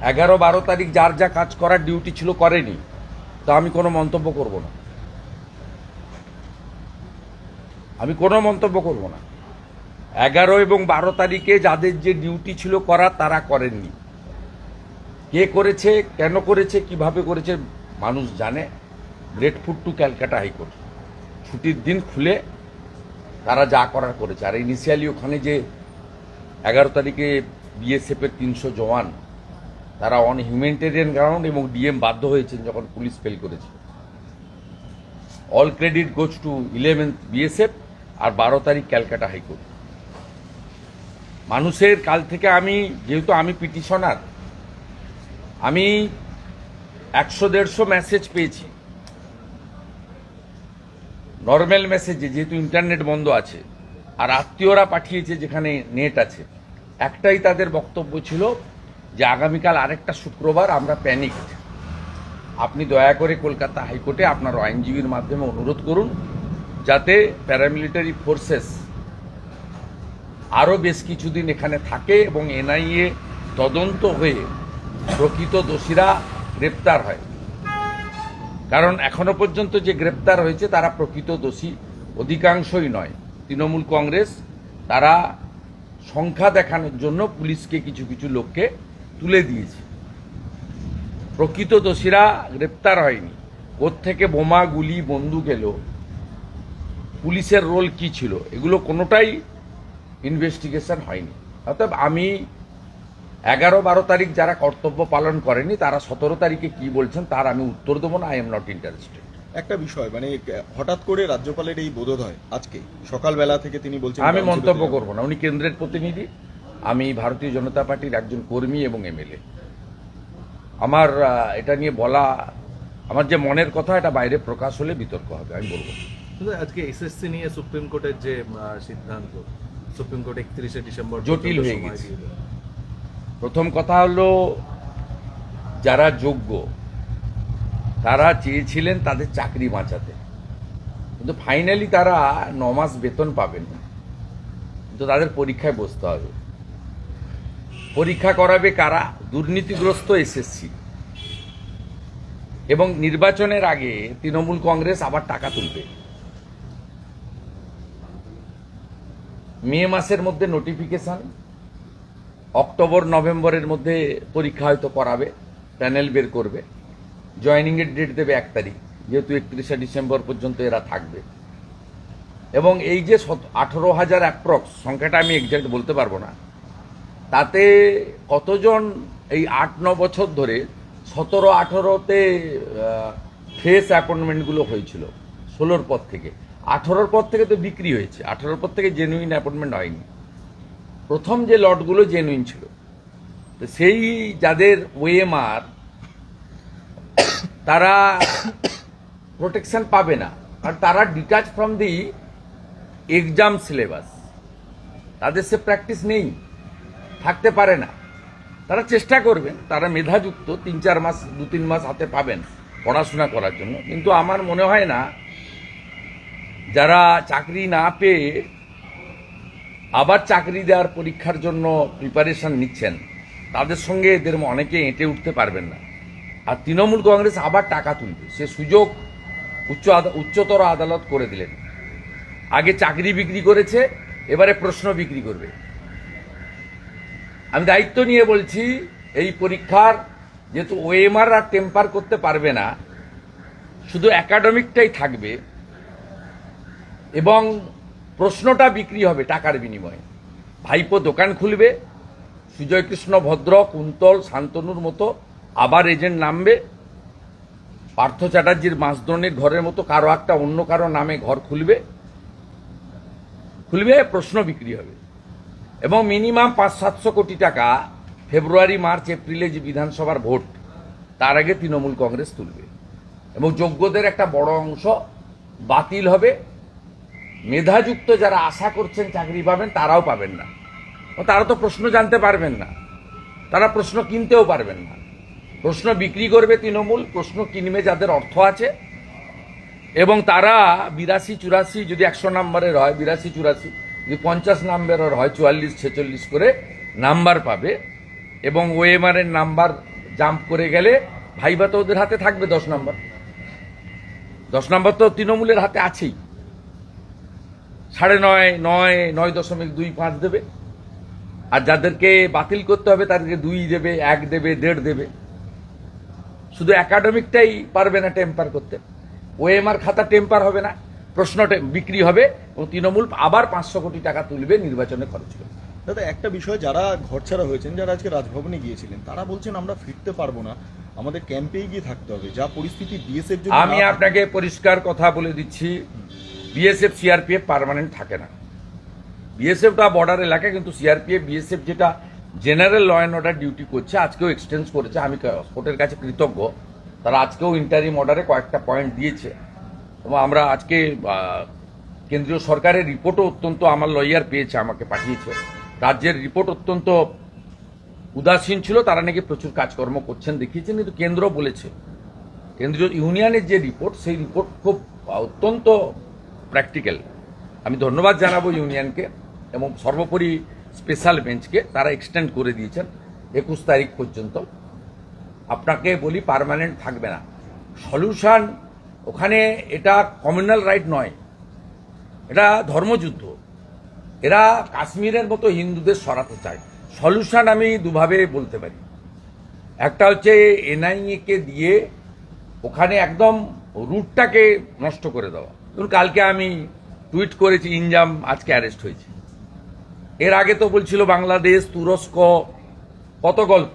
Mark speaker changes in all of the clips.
Speaker 1: 11-12 তারিখ যার যা কাজ করার ডিউটি ছিল করেনি, তা আমি কোনো মন্তব্য করব না। আমি কোনো মন্তব্য করব না। 11 এবং 12 তারিখে যাদের যে ডিউটি ছিল করার তারা করেননি। কে করেছে, কেন করেছে, কিভাবে করেছে মানুষ জানে। গ্রেটফুল টু ক্যালকাটা হাইকোর্ট, ছুটির দিন খুলে তারা যা করার করেছে। আর ইনিশিয়ালি ওখানে যে 11 তারিখে বিএসএফের 300 জওয়ান তারা অন হিউম্যানিটেরিয়ান গ্রাউন্ড এবং ডিএম বাধ্য হয়েছেন যখন পুলিশ ফেল করেছে। All credit goes to 11th BSF আর 12 তারিখ ক্যালকাটা হাইকোর্ট। মানুষের কাল থেকে যেহেতু আমি পিটিশনার, আমি 100-150 মেসেজ পেয়েছি নর্মাল মেসেজে, যেহেতু ইন্টারনেট বন্ধ আছে, আর আত্মীয়রা পাঠিয়েছে যেখানে নেট আছে। একটাই তাদের বক্তব্য ছিল যে আগামীকাল আরেকটা শুক্রবার, আমরা প্যানিকড। আপনি দয়া করে কলকাতা হাইকোর্টে আপনার আইনজীবীর মাধ্যমে অনুরোধ করুন যাতে প্যারামিলিটারি ফোর্সেস আরও বেশ কিছুদিন এখানে থাকে এবং এনআইএ তদন্ত হয়ে প্রকৃত দোষীরা গ্রেপ্তার হয়। কারণ এখনো পর্যন্ত যে গ্রেপ্তার হয়েছে তারা প্রকৃত দোষী অধিকাংশই নয়। তৃণমূল কংগ্রেস তারা সংখ্যা দেখানোর জন্য পুলিশকে কিছু কিছু লোককে তুলে দিয়েছে। প্রকৃত দোষীরা গ্রেপ্তার হয়নি। কোত্থেকে বোমা, গুলি, বন্দুক এলো, পুলিশের রোল কি ছিল, এগুলো কোনোটাই ইনভেস্টিগেশন হয়নি। অর্থাৎ আমি 11-12 তারিখ যারা কর্তব্য পালন করেনি তারা 17 তারিখে কি বলছেন তার আমি উত্তর দেবো না। I am not interested.
Speaker 2: একটা বিষয়, মানে হঠাৎ করে রাজ্যপালের এই বোধোদয় আজকে সকালবেলা থেকে তিনি বলছেন,
Speaker 1: আমি মন্তব্য করব না। উনি কেন্দ্রের প্রতিনিধি, আমি ভারতীয় জনতা পার্টির একজন কর্মী এবং এমএলএ। আমার এটা নিয়ে বলা, আমার যে মনের কথা, এটা বাইরে প্রকাশ হলে বিতর্ক হবে, আমি বলবো।
Speaker 3: আজকে এসএসসি নিয়ে সুপ্রিম কোর্টের যে সিদ্ধান্ত, সুপ্রিম কোর্ট 31শে ডিসেম্বর
Speaker 1: জটিল হয়ে গেছে। প্রথম কথা হলো, যারা যোগ্য তারা চেয়েছিলেন তাদের চাকরি বাঁচাতে, কিন্তু ফাইনালি তারা 9 মাস বেতন পাবেন, কিন্তু তাদের পরীক্ষায় বসতে হবে। পরীক্ষা করাবে কারা? দুর্নীতিগ্রস্ত এসএসসি। এবং নির্বাচনের আগে তৃণমূল কংগ্রেস আবার টাকা তুলবে। মে মাসের মধ্যে নোটিফিকেশন, অক্টোবর-নভেম্বরের মধ্যে পরীক্ষা হয়তো করাবে, প্যানেল বের করবে, জয়েনিংয়ের ডেট দেবে 1 তারিখ, যেহেতু 31শে ডিসেম্বর পর্যন্ত এরা থাকবে। এবং এই যে 18,000 অ্যাপ্রক্স সংখ্যাটা আমি এক্সাক্ট বলতে পারবো না, তাতে কতজন এই 8-9 বছর ধরে 17-18তে ফ্রেশ অ্যাপয়েন্টমেন্টগুলো হয়েছিল, 16র পর থেকে। 18র পর থেকে তো বিক্রি হয়েছে, 18র পর থেকে জেনুইন অ্যাপয়েন্টমেন্ট হয়নি। প্রথম যে লটগুলো জেনুইন ছিল, তো সেই যাদের ওএমআর তারা প্রোটেকশন পাবে না, আর তারা detach from the exam syllabus, তাদের সে প্র্যাকটিস নেই, থাকতে পারে না। তারা চেষ্টা করবেন, তারা মেধাযুক্ত, 3-4 মাস 2-3 মাস হাতে পাবেন পড়াশোনা করার জন্য। কিন্তু আমার মনে হয় না যারা চাকরি না পেয়ে আবার চাকরি দেওয়ার পরীক্ষার জন্য প্রিপারেশন নিচ্ছেন, তাদের সঙ্গে এদের অনেকে এঁটে উঠতে পারবেন না। আর তৃণমূল কংগ্রেস আবার টাকা তুলবে, সে সুযোগ উচ্চতর আদালত করে দিলেন। আগে চাকরি বিক্রি করেছে, এবারে প্রশ্ন বিক্রি করবে। আমি দায়িত্ব নিয়ে বলছি, এই পরীক্ষার যেহেতু ওএমআর আর টেম্পার করতে পারবে না, শুধু একাডেমিকটাই থাকবে এবং প্রশ্নটা বিক্রি হবে টাকার বিনিময়ে। ভাইপো দোকান খুলবে, সুজয় কৃষ্ণ ভদ্র, কুন্তল, শান্তনুর মতো আবার এজেন্ট নামবে, পার্থ চ্যাটার্জির মাসদ্রোণীর ঘরের মতো কারো একটা অন্য কারো নামে ঘর খুলবে, প্রশ্ন বিক্রি হবে। এবং মিনিমাম 500-700 কোটি টাকা ফেব্রুয়ারি, মার্চ, এপ্রিলে যে বিধানসভার ভোট, তার আগে তৃণমূল কংগ্রেস তুলবে। এবং যোগ্যদের একটা বড় অংশ বাতিল হবে। মেধাযুক্ত যারা আশা করছেন চাকরি পাবেন, তারাও পাবেন না। তারা তো প্রশ্ন জানতে পারবেন না, তারা প্রশ্ন কিনতেও পারবেন না। প্রশ্ন বিক্রি করবে তৃণমূল, প্রশ্ন কিনবে যাদের অর্থ আছে, এবং তারা 82-84 যদি 100 নম্বরের হয়, 82-84 যদি 50 নম্বরের হয়, 44-46 করে নাম্বার পাবে এবং ওএমআর এর নাম্বার জাম্প করে গেলে ভাইবা তো ওদের হাতে থাকবে 10 নম্বর। 10 নম্বর তো তৃণমূলের হাতে আছেই। 9.5, 9.25 দেবে, আর যাদেরকে বাতিল করতে হবে তাদেরকে 2 দেবে, 1 দেবে, 1.5 দেবে। শুধু একাডেমিকটাই পারবে না টেম্পার করতে, ওএমআর খাতা টেম্পার হবে না, প্রশ্ন বিক্রি হবে এবং তৃণমূল আবার 500 কোটি টাকা তুলবে নির্বাচনে খরচ করবে।
Speaker 2: দাদা, একটা বিষয়, যারা ঘরছাড়া হয়েছেন, যারা আজকে রাজভবনে গিয়েছিলেন, তারা বলছেন আমরা ফিরতে পারবো না, আমাদের ক্যাম্পেই গিয়ে থাকতে হবে, যা পরিস্থিতি বিএসএফ।
Speaker 1: আমি আপনাকে পরিষ্কার কথা বলে দিচ্ছি, বিএসএফ সিআরপিএফ পার্মানেন্ট থাকে না। বিএসএফটা বর্ডার এলাকা, কিন্তু সিআরপিএফ বিএসএফ যেটা general law and order duty করছে, আজকেও এক্সটেন্স করেছে। আমি কোর্টের কাছে কৃতজ্ঞ, তারা আজকেও ইন্টারিম অর্ডারে কয়েকটা পয়েন্ট দিয়েছে এবং আমরা আজকে কেন্দ্রীয় সরকারের রিপোর্টও অত্যন্ত, আমার লয়ার পেয়েছে, আমাকে পাঠিয়েছে, রাজ্যের রিপোর্ট অত্যন্ত উদাসীন ছিল, তারা নাকি প্রচুর কাজকর্ম করছেন দেখিয়েছেন, কিন্তু কেন্দ্র বলেছে, কেন্দ্রীয় ইউনিয়নের যে রিপোর্ট, সেই রিপোর্ট খুব অত্যন্ত প্র্যাকটিক্যাল। আমি ধন্যবাদ জানাবো ইউনিয়নকে এবং সর্বোপরি স্পেশাল বেঞ্চকে, তারা এক্সটেন্ড করে দিয়েছেন 21 তারিখ পর্যন্ত। আপনাকে বলি, পার্মানেন্ট থাকবে না। সলিউশন ওখানে, এটা কমিউনাল রাইট নয়, এটা ধর্মযুদ্ধ। এরা কাশ্মীরের মতো হিন্দুদের সরাতে চায়। সলিউশন আমি দুভাবে বলতে পারি। একটা হচ্ছে এনআইএ কে দিয়ে ওখানে একদম রুটটাকে নষ্ট করে দেওয়া। ধরুন কালকে আমি টুইট করেছি, ইনজাম আজকে অ্যারেস্ট হয়েছে। এর আগে তো বলছিল বাংলাদেশ, তুরস্ক, কত গল্প।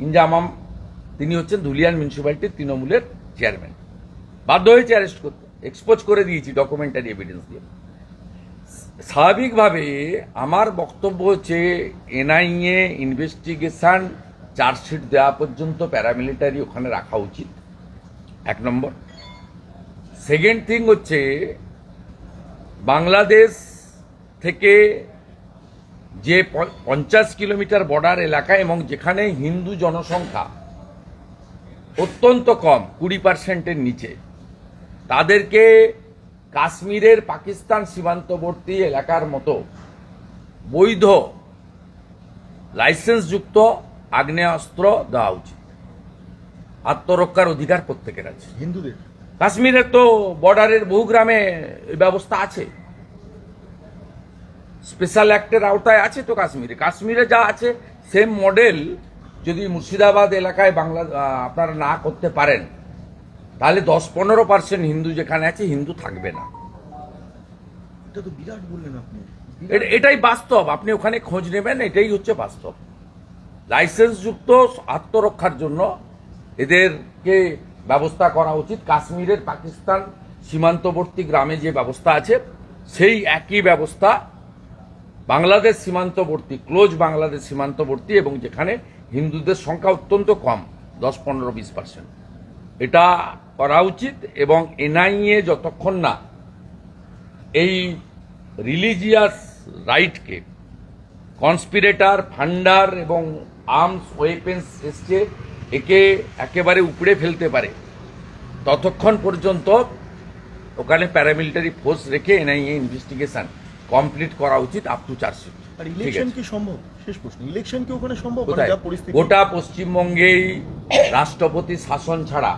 Speaker 1: ইনজামাম তিনি হচ্ছেন ধুলিয়ান মিউনিসিপ্যালিটির তৃণমূলের চেয়ারম্যান, বাধ্য হয়েছে অ্যারেস্ট করতে, এক্সপোজ করে দিয়েছি ডকুমেন্টারি এভিডেন্স দিয়ে। স্বাভাবিকভাবে আমার বক্তব্য হচ্ছে এনআইএ ইনভেস্টিগেশন চার্জশিট দেওয়া পর্যন্ত প্যারামিলিটারি ওখানে রাখা উচিত, 1 নম্বর। সেকেন্ড থিং হচ্ছে, বাংলাদেশ থেকে যে 50 কিলোমিটার বর্ডার এলাকা এবং যেখানে হিন্দু জনসংখ্যা অত্যন্ত কম, 20%-এর নিচে, তাদেরকে কাশ্মীরের পাকিস্তান সীমান্তবর্তী এলাকার মতো বৈধ লাইসেন্সযুক্ত আগ্নেয়াস্ত্র দেওয়া উচিত। আত্মরক্ষার অধিকার প্রত্যেকের আছে।
Speaker 2: হিন্দুদের
Speaker 1: কাশ্মীরের তো বর্ডারের বহু গ্রামে এই ব্যবস্থা আছে, স্পেশাল অ্যাক্টের আওতায় আছে তো। কাশ্মীরে যা আছে সেম মডেল যদি মুর্শিদাবাদ এলাকায় আপনারা না করতে পারেন, তাহলে 10-15% হিন্দু যেখানে আছে, হিন্দু থাকবে না।
Speaker 2: এটা তো বিরাট বললেন আপনি।
Speaker 1: এটাই বাস্তব, আপনি ওখানে খোঁজ নেবেন, এটাই হচ্ছে বাস্তব। লাইসেন্সযুক্ত আত্মরক্ষার জন্য এদেরকে ব্যবস্থা করা উচিত। কাশ্মীরের পাকিস্তান সীমান্তবর্তী গ্রামে যে ব্যবস্থা আছে, সেই একই ব্যবস্থা বাংলাদেশ সীমান্তবর্তী, ক্লোজ বাংলাদেশ সীমান্তবর্তী, এবং যেখানে হিন্দুদের সংখ্যা অত্যন্ত কম, 10-15-20%, এটা করা উচিত। এবং এনআইএ যতক্ষণ না এই রিলিজিয়াস রাইটকে, কনস্পিরেটর, ফান্ডার এবং আর্মস ওয়েপেন্স এসছে, একে একেবারে উপড়ে ফেলতে পারে, ততক্ষণ পর্যন্ত ওখানে প্যারামিলিটারি ফোর্স রেখে এনআইএ ইনভেস্টিগেশন কমপ্লিট করা উচিত আপ টু চার্জশিট।
Speaker 2: আর ইলেকশন কি সম্ভব? শেষ প্রশ্ন, ইলেকশন কি ওখানে সম্ভব?
Speaker 1: কোথায়?
Speaker 2: যা পরিস্থিতি,
Speaker 1: গোটা পশ্চিমবঙ্গেই রাষ্ট্রপতি শাসন ছাড়া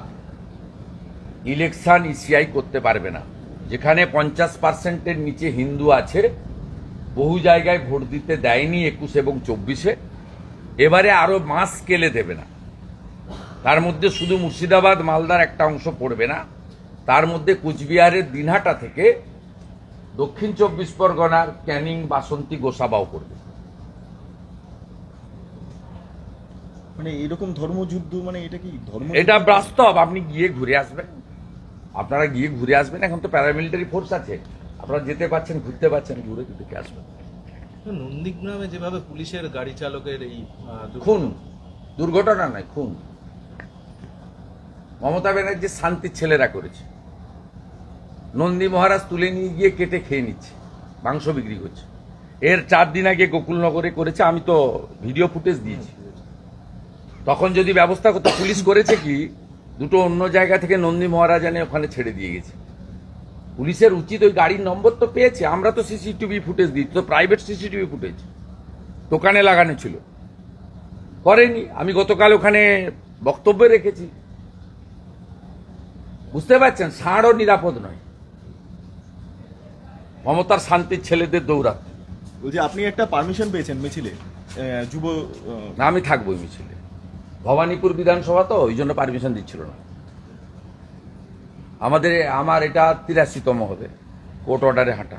Speaker 1: ইলেকশন ইসিআই করতে পারবে না। যেখানে 50%-এর নিচে হিন্দু আছে, বহু জায়গায় ভোট দিতে দেয়নি 21 এবং 24-এ, এবারে আরো মাস স্কেলে দেবে না। তার মধ্যে শুধু মুর্শিদাবাদ, মালদার একটা অংশ পড়বে না, তার মধ্যে কুচবিহারের দিনহাটা থেকে দক্ষিণ 24 পরগনার ক্যানিং, বাসন্তী, গোসাবাও পড়বে।
Speaker 2: মানে এরকম ধর্মযুদ্ধ, মানে এটা কি ধর্ম?
Speaker 1: এটা বাস্তব, আপনি গিয়ে ঘুরে আসবেন, আপনারা গিয়ে ঘুরে আসবেন। এখন তো প্যারামিলিটারি ফোর্স আছে, আপনারা যেতে পারছেন, ঘুরতে পারছেন, ঘুরে দেখে আসবেন।
Speaker 3: নন্দীগ্রামে যেভাবে পুলিশের গাড়ি চালকের এই
Speaker 1: খুন, দুর্ঘটনা নয়, খুন। মমতা ব্যানার্জির শান্তির ছেলেরা করেছে। নন্দী মহারাজ তুলে নিয়ে গিয়ে কেটে খেয়ে নিচ্ছে, মাংস বিক্রি করছে। এর 4 দিন আগে গোকুলনগরে করেছে, আমি তো ভিডিও ফুটেজ দিয়েছি। তখন যদি ব্যবস্থা করতে, পুলিশ করেছে কি, দুটো অন্য জায়গা থেকে নন্দী মহারাজ এনে ওখানে ছেড়ে দিয়ে গেছে। পুলিশের উচিত, ওই গাড়ির নম্বর তো পেয়েছে, আমরা তো সিসিটিভি ফুটেজ দিচ্ছি, তো প্রাইভেট সিসিটিভি ফুটেজ দোকানে লাগানো ছিল, করেনি। আমি গতকাল ওখানে বক্তব্য রেখেছি। বুঝতে পারছেন, ষাঁড়ও নিরাপদ নয় মমতার শান্তির ছেলেদের দৌড়াতে।
Speaker 2: বলছি আপনি একটা পারমিশন পেয়েছেন মিছিলে যুব
Speaker 1: না, আমি থাকবোই মিছিলে। ভবানীপুর বিধানসভা তো, ওই জন্য পারমিশন দিচ্ছিল না। আমার এটা 83তম হবে কোর্ট অর্ডারে হাঁটা।